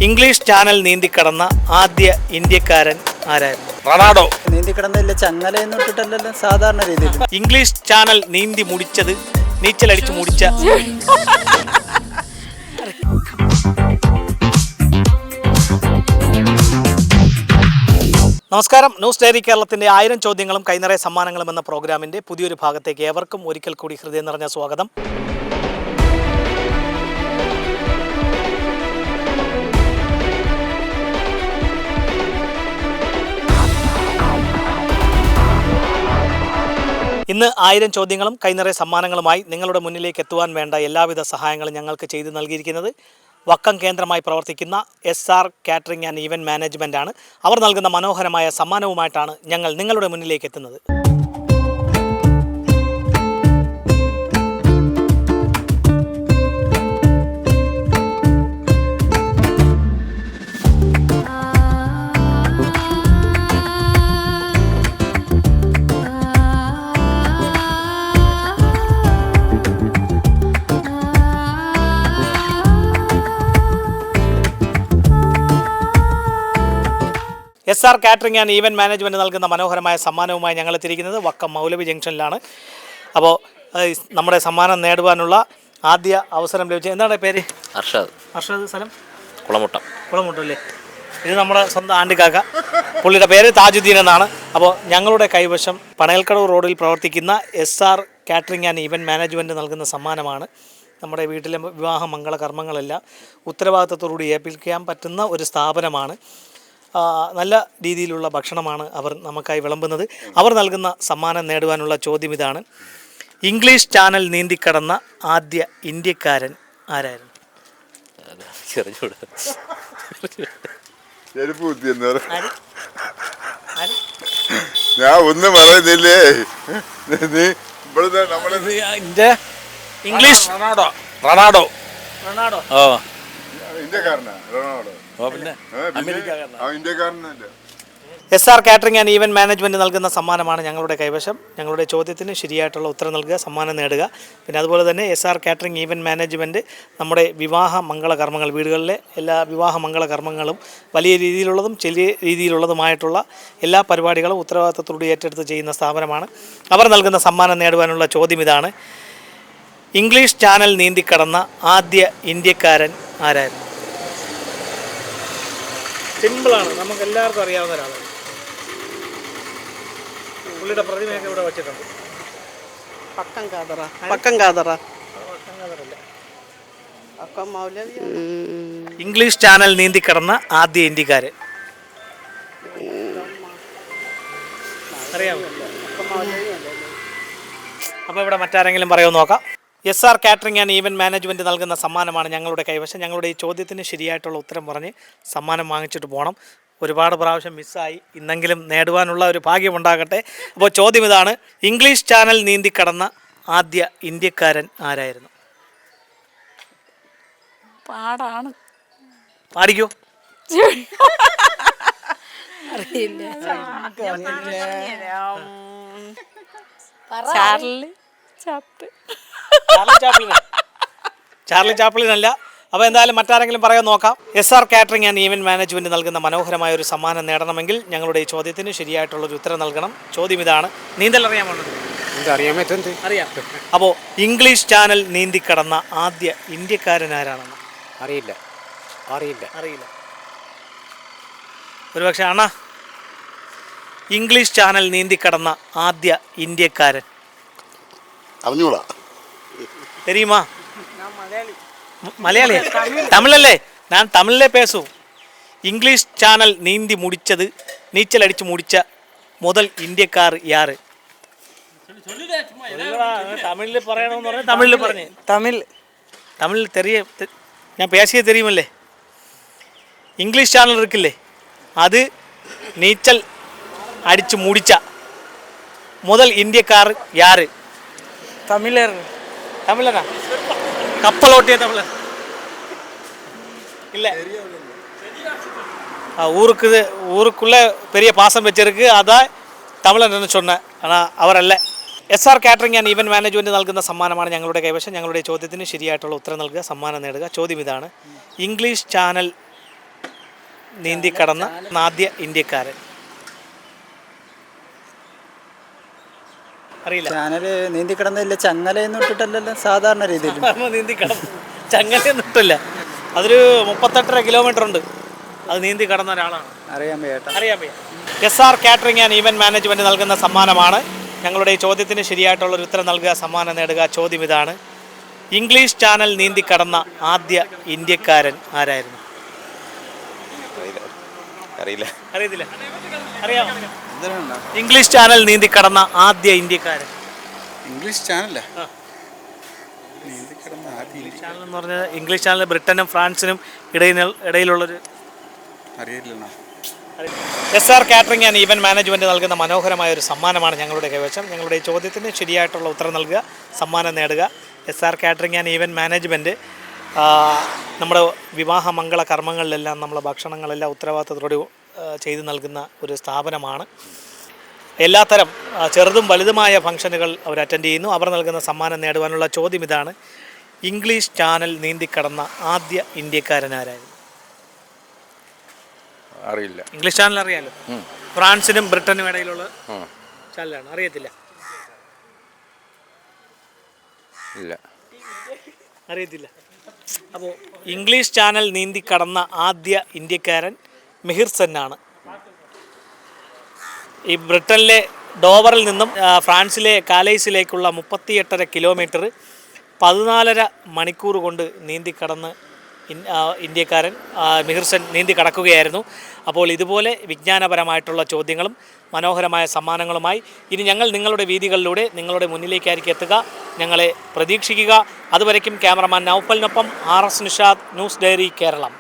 English channel നീന്തിക്കടന്ന ആദ്യ ഇന്ത്യക്കാരൻ ആരായിരുന്നു? റൊണാൾഡോ. നീന്തിക്കിടന്നില്ല, ചങ്ങലയൊന്നും ഇട്ടിട്ടല്ലല്ലോ സാധാരണ രീതിയിൽ. ഇംഗ്ലീഷ് ചാനൽ നീന്തി മുടിച്ചത്, നീച്ചലടിച്ച് മുടിച്ച. നമസ്കാരം. ന്യൂസ് ഡയറി കേരളത്തിൻ്റെ 1000 ചോദ്യങ്ങളും കൈനിറയ സമ്മാനങ്ങളും എന്ന പ്രോഗ്രാമിൻ്റെ പുതിയൊരു ഭാഗത്തേക്ക് ഏവർക്കും ഒരിക്കൽ കൂടി ഹൃദയം നിറഞ്ഞ സ്വാഗതം. ഇന്ന് 1000 ചോദ്യങ്ങളും കൈനിറയ സമ്മാനങ്ങളുമായി നിങ്ങളുടെ മുന്നിലേക്ക് എത്തുവാൻ വേണ്ട എല്ലാവിധ സഹായങ്ങളും ഞങ്ങൾക്ക് ചെയ്തു നൽകിയിരിക്കുന്നത് വക്കം കേന്ദ്രമായി പ്രവർത്തിക്കുന്ന SR catering and event management ആണ്. അവർ നൽകുന്ന മനോഹരമായ സമ്മാനവുമായിട്ടാണ് ഞങ്ങൾ നിങ്ങളുടെ മുന്നിലേക്ക് എത്തുന്നത്. SR catering and event management നൽകുന്ന മനോഹരമായ സമ്മാനവുമായി ഞങ്ങൾ എത്തിയിരിക്കുന്നത് വക്കം മൗലവി ജംഗ്ഷനിലാണ്. അപ്പോൾ നമ്മുടെ സമ്മാനം നേടുവാനുള്ള ആദ്യ അവസരം ലഭിച്ചത്, എന്താണ് പേര്? അർഷാദ്. അർഷാദ്, സ്ഥലം കുളമുട്ടം. കുളമുട്ടം അല്ലേ? ഇത് നമ്മുടെ സ്വന്തം ആണ്ടിക്കാക്ക, പുള്ളിയുടെ പേര് താജുദ്ദീൻ എന്നാണ്. അപ്പോൾ ഞങ്ങളുടെ കൈവശം പനയൽക്കടവ് റോഡിൽ പ്രവർത്തിക്കുന്ന SR catering and event management നൽകുന്ന സമ്മാനമാണ്. നമ്മുടെ വീട്ടിലെ വിവാഹ മംഗളകർമ്മങ്ങളെല്ലാം ഉത്തരവാദിത്തത്തോടുകൂടി ഏൽപ്പിക്കാൻ പറ്റുന്ന ഒരു സ്ഥാപനമാണ്. നല്ല രീതിയിലുള്ള ഭക്ഷണമാണ് അവർ നമുക്കായി വിളമ്പുന്നത്. അവർ നൽകുന്ന സമ്മാനം നേടുവാനുള്ള ചോദ്യം ഇതാണ്: ഇംഗ്ലീഷ് ചാനൽ നീന്തിക്കടന്ന ആദ്യ ഇന്ത്യക്കാരൻ ആരായിരുന്നു? ഞാൻ ഒന്നും പറയുന്നില്ലേ. English Ronaldo. റൊണാൾഡോ ഓ, ഇന്ത്യക്കാരനാ റൊണാൾഡോ? പിന്നെ ഇന്ത്യക്കാരനല്ല. SR catering and event management നൽകുന്ന സമ്മാനമാണ് ഞങ്ങളുടെ കൈവശം. ഞങ്ങളുടെ ചോദ്യത്തിന് ശരിയായിട്ടുള്ള ഉത്തരം നൽകുക, സമ്മാനം നേടുക. പിന്നെ അതുപോലെ തന്നെ SR കാറ്ററിംഗ് ഈവൻറ്റ് മാനേജ്മെൻറ്റ് നമ്മുടെ വിവാഹ മംഗളകർമ്മങ്ങൾ, വീടുകളിലെ എല്ലാ വിവാഹ മംഗളകർമ്മങ്ങളും വലിയ രീതിയിലുള്ളതും ചെറിയ രീതിയിലുള്ളതുമായിട്ടുള്ള എല്ലാ പരിപാടികളും ഉത്തരവാദിത്തത്തോടെ ഏറ്റെടുത്ത് ചെയ്യുന്ന സ്ഥാപനമാണ്. അവർ നൽകുന്ന സമ്മാനം നേടുവാനുള്ള ചോദ്യം ഇതാണ്: ഇംഗ്ലീഷ് ചാനൽ നീന്തിക്കടന്ന ആദ്യ ഇന്ത്യക്കാരൻ ആരായിരുന്നു? സിമ്പിളാണ്, നമുക്ക് എല്ലാവർക്കും അറിയാവുന്ന ഒരാളാണ്. പുള്ളിയുടെ പ്രതിമയൊക്കെ ഇവിടെ വെച്ചിട്ടുണ്ട്. ഇംഗ്ലീഷ് ചാനൽ നീന്തിക്കടന്ന ആദ്യ ഇന്ത്യക്കാരൻ അറിയാമോ? അപ്പോൾ ഇവിടെ മറ്റാരെങ്കിലും പറയുമോ നോക്കാം. SR catering and event management നൽകുന്ന സമ്മാനമാണ് ഞങ്ങളുടെ കൈവശം. ഞങ്ങളുടെ ഈ ചോദ്യത്തിന് ശരിയായിട്ടുള്ള ഉത്തരം പറഞ്ഞ് സമ്മാനം വാങ്ങിച്ചിട്ട് പോകണം. ഒരുപാട് പ്രാവശ്യം മിസ്സായി, ഇന്നെങ്കിലും നേടുവാനുള്ള ഒരു ഭാഗ്യമുണ്ടാകട്ടെ. അപ്പോൾ ചോദ്യം ഇതാണ്: ഇംഗ്ലീഷ് ചാനൽ നീന്തിക്കടന്ന ആദ്യ ഇന്ത്യക്കാരൻ ആരായിരുന്നു? പാടാണ്, പാടിക്കോ. ചാർലി ചാപ്ലിൻ അല്ല. അപ്പോൾ എന്തായാലും മറ്റാരെങ്കിലും പറയാൻ നോക്കാം. SR catering and event management നൽകുന്ന മനോഹരമായ ഒരു സമ്മാനം നേടണമെങ്കിൽ ഞങ്ങളുടെ ഈ ചോദ്യത്തിന് ശരിയായിട്ടുള്ളൊരു ഉത്തരം നൽകണം. ചോദ്യം ഇതാണ്: നീന്തൽ അറിയാമോ? അറിയാം. അപ്പോൾ ഇംഗ്ലീഷ് ചാനൽ നീന്തിക്കടന്ന ആദ്യ ഇന്ത്യക്കാരൻ ആരാണെന്ന് അറിയില്ല. ഒരുപക്ഷെ അണ്ണാ, ഇംഗ്ലീഷ് ചാനൽ നീന്തിക്കടന്ന ആദ്യ ഇന്ത്യക്കാരൻ അറിഞ്ഞൂടാ. தெரியுமா? മലയാളി? തമിഴല്ലേ? ഞാൻ തമിഴിലെ പേസു. ഇംഗ്ലീഷ് ചാനൽ നീന്തി മുടിച്ചത്, നീച്ചലടിച്ച് മുടിച്ച മുതൽ ഇന്ത്യക്കാർ യാറ്? തമിഴിൽ പറയണമെന്ന് പറഞ്ഞാൽ തമിഴിൽ പറഞ്ഞേ. തമിഴിൽ തെറിയ ഞാൻ പേശിയ തെരിയുമല്ലേ? ഇംഗ്ലീഷ് ചാനൽ ഇരിക്കില്ലേ, അത് നീച്ചൽ അടിച്ച് മുടിച്ച മുതൽ ഇന്ത്യക്കാർ യാറ്? தமிழனா? கப்பலோட்டிய தமிழன் இல்லை. ஊருக்குள்ளே பெரிய பாசம் வச்சிருக்கு, அதான் தமிழன் சொன்னேன். ஆனால் அவரல்ல. SR catering and event management നൽകുന്ന സമ്മാനമാണ് ഞങ്ങളുടെ കൈവശം. ഞങ്ങളുടെ ചോദ്യത്തിന് ശരിയായിട്ടുള്ള ഉത്തരം നൽകുക, സമ്മാനം നേടുക. ചോദ്യം ഇതാണ്: ഇംഗ്ലീഷ് ചാനൽ നീന്തി കടന്ന ആദ്യ ഇന്ത്യക്കാരൻ. അറിയില്ല. ചാനല് നീന്തി കിടന്നില്ല ചങ്ങലയെന്ന് ഇട്ടിട്ടല്ലല്ലോ സാധാരണ രീതിയിൽ. നീന്തി കടന്നു ചങ്ങലയൊന്നും ഇട്ടില്ല. അതൊരു 38.5 കിലോമീറ്റർ ഉണ്ട്. അത് നീന്തി കടന്ന ഒരാളാണ്. അറിയാൻ വയ്യേട്ടാ. അറിയാൻ വയ്യ. SR catering and event management നൽകുന്ന സമ്മാനമാണ്. ഞങ്ങളുടെ ഈ ചോദ്യത്തിന് ശരിയായിട്ടുള്ളൊരു ഉത്തരം നൽകുക, സമ്മാനം നേടുക. ചോദ്യം ഇതാണ്: ഇംഗ്ലീഷ് ചാനൽ നീന്തി കടന്ന ആദ്യ ഇന്ത്യക്കാരൻ ആരായിരുന്നു? അറിയത്തില്ല. അറിയാമോ? ഇംഗ്ലീഷ് ചാനൽ നീന്തി കടന്ന ആദ്യ ഇന്ത്യക്കാരൻ. ഇംഗ്ലീഷ് ചാനലല്ലേ? ചാനൽ എന്ന് പറഞ്ഞാൽ ഇംഗ്ലീഷ് ചാനൽ ബ്രിട്ടനും ഫ്രാൻസിനും ഇടയിലുള്ളൊരു അറിയില്ലല്ലോ. SR catering and event management നൽകുന്ന മനോഹരമായ ഒരു സമ്മാനമാണ് ഞങ്ങളുടെ കൈവശം. ഞങ്ങളുടെ ഈ ചോദ്യത്തിന് ശരിയായിട്ടുള്ള ഉത്തരം നൽകുക, സമ്മാനം നേടുക. SR catering and event management നമ്മുടെ വിവാഹ മംഗള കർമ്മങ്ങളിലെല്ലാം നമ്മളെ ഭക്ഷണങ്ങളെല്ലാം ഉത്തരവാദിത്തത്തോടെ ചെയ്തു നൽകുന്ന ഒരു സ്ഥാപനമാണ്. എല്ലാത്തരം ചെറുതും വലുതുമായ ഫംഗ്ഷനുകൾ അവർ അറ്റൻഡ് ചെയ്യുന്നു. അവർ നൽകുന്ന സമ്മാനം നേടുവാനുള്ള ചോദ്യം ഇതാണ്: ഇംഗ്ലീഷ് ചാനൽ നീന്തിക്കടന്ന ആദ്യ ഇന്ത്യക്കാരനാരായിരുന്നു? അറിയില്ല. ഇംഗ്ലീഷ് ചാനൽ അറിയാലോ, ഫ്രാൻസിനും ബ്രിട്ടനും ഇടയിലുള്ള ചാനലാണ്. അറിയത്തില്ല? ഇല്ല, അറിയത്തില്ല. അപ്പോൾ ഇംഗ്ലീഷ് ചാനൽ നീന്തി കടന്ന ആദ്യ ഇന്ത്യക്കാരൻ മിഹിർ സെന്നാണ്. ഈ ബ്രിട്ടനിലെ ഡോവറിൽ നിന്നും ഫ്രാൻസിലെ കാലൈസിലേക്കുള്ള 38.5 കിലോമീറ്റർ 14.5 മണിക്കൂർ കൊണ്ട് നീന്തി കടന്ന് ഇന്ത്യക്കാരൻ മിഹിർ സെൻ നീന്തി കടക്കുകയായിരുന്നു. അപ്പോൾ ഇതുപോലെ വിജ്ഞാനപരമായിട്ടുള്ള ചോദ്യങ്ങളും മനോഹരമായ സമ്മാനങ്ങളുമായി ഇനി ഞങ്ങൾ നിങ്ങളുടെ വീതികളിലൂടെ നിങ്ങളുടെ മുന്നിലേക്കായിരിക്കും എത്തുക. ഞങ്ങളെ പ്രതീക്ഷിക്കുക. അതുവരയ്ക്കും ക്യാമറമാൻ നൗഫലിനൊപ്പം RS Nishad, news diary Keralam.